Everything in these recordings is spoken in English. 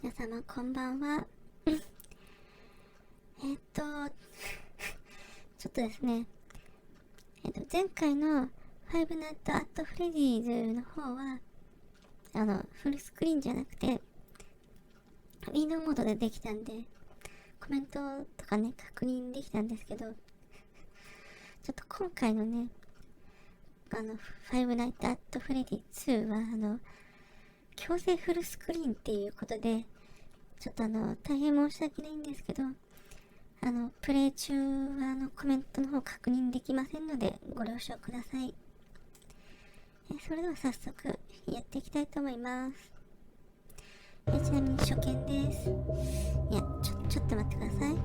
皆様こんばんは。ちょっとですね、前回のファイブナイトアットフレディーズの方はフルスクリーンじゃなくてウィンドウモードでできたんでコメントとかね確認できたんですけど、ちょっと今回のねファイブナイトアットフレディ2は強制フルスクリーンっていうことでちょっと大変申し訳ないんですけどプレイ中はコメントの方確認できませんのでご了承ください。それでは早速やっていきたいと思います。ちなみに初見です。いやちょっと待ってください。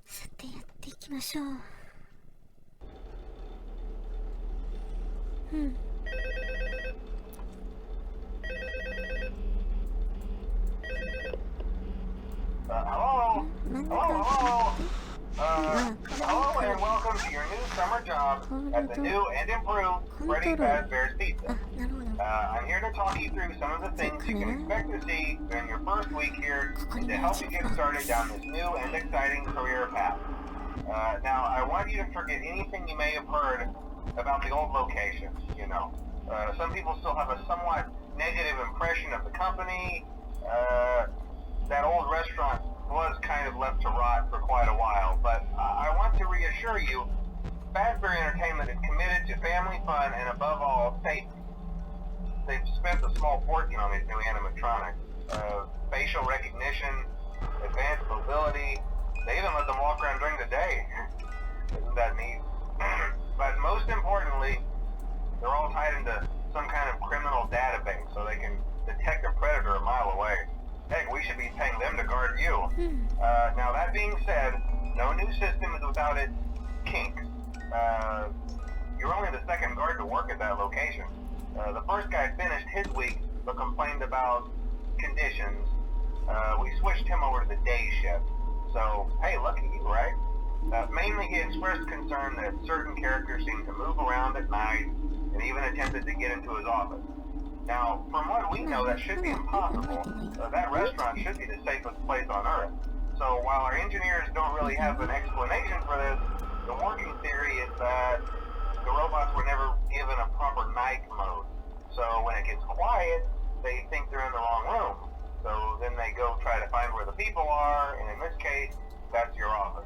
さてやっていきましょう。Hello and welcome to your new summer job at the new and improved Freddy's2 Pizza. I'm here to talk you through some of the things you can expect to see during your first week here to help you get started down this new and exciting career path. Now, I want you to forget anything you may have heard about the old location, you know. Some people still have a somewhat negative impression of the company. That old restaurant was kind of left to rot for quite a while, but I want to reassure you, Fazbear Entertainment is committed to family fun and above all, safety. They've spent a small fortune on these new animatronics. Facial recognition, advanced mobility, they even let them walk around during the day. Isn't that neat? But most importantly, they're all tied into some kind of criminal database so they can detect a predator a mile away. Heck, we should be paying them to guard you. Now that being said, no new system is without its kinks. You're only the second guard to work at that location. The first guy finished his week but complained about conditions. We switched him over to the day shift. So, hey, lucky you, right? Mainly he expressed concern that certain characters seemed to move around at night and even attempted to get into his office. Now, from what we know, that should be impossible. That restaurant should be the safest place on Earth. So while our engineers don't really have an explanation for this, the working theory is that the robots were never given a proper night mode. So when it gets quiet, they think they're in the wrong room. So then they go try to find where the people are, and in this case, that's your office.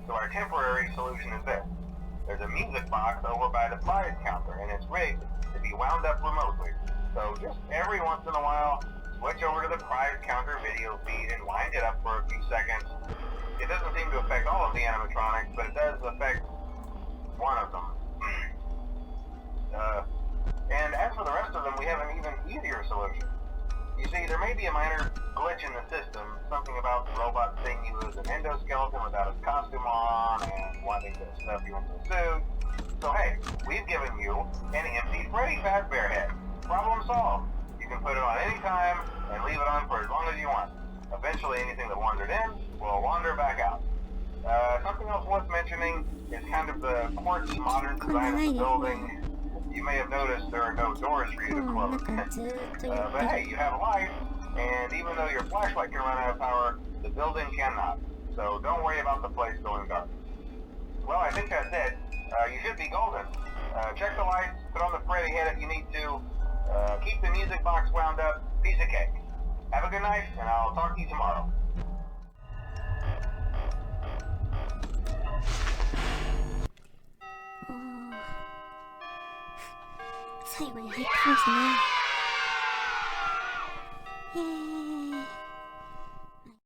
So our temporary solution is this. There's a music box over by the prize counter, and it's rigged to be wound up remotely. So just every once in a while, switch over to the prize counter video feed and wind it up for a few seconds. It doesn't seem to affect all of the animatronics, but it does affect one of them. And as for the rest of them, we have an even easier solution. You see, there may be a minor glitch in the system, something about the robot seeing you as an endoskeleton without his costume on and wanting to stuff you into a suit. So hey, we've given you an empty Freddy Fazbear head. Problem solved. You can put it on any time and leave it on for as long as you want. Eventually anything that wandered in will wander back out. Something else worth mentioning is kind of the quartz modern design of the building. You may have noticed there are no doors for you to close. But hey, you have a light, and even though your flashlight can run out of power, the building cannot. So don't worry about the place going dark. Well, I think that's it. You should be golden. Check the lights, put on the Freddy head if you need to. Keep the music box wound up. Piece of cake. Have a good night, and I'll talk to you tomorrow. 最後に入ってきましたね。イエーイ。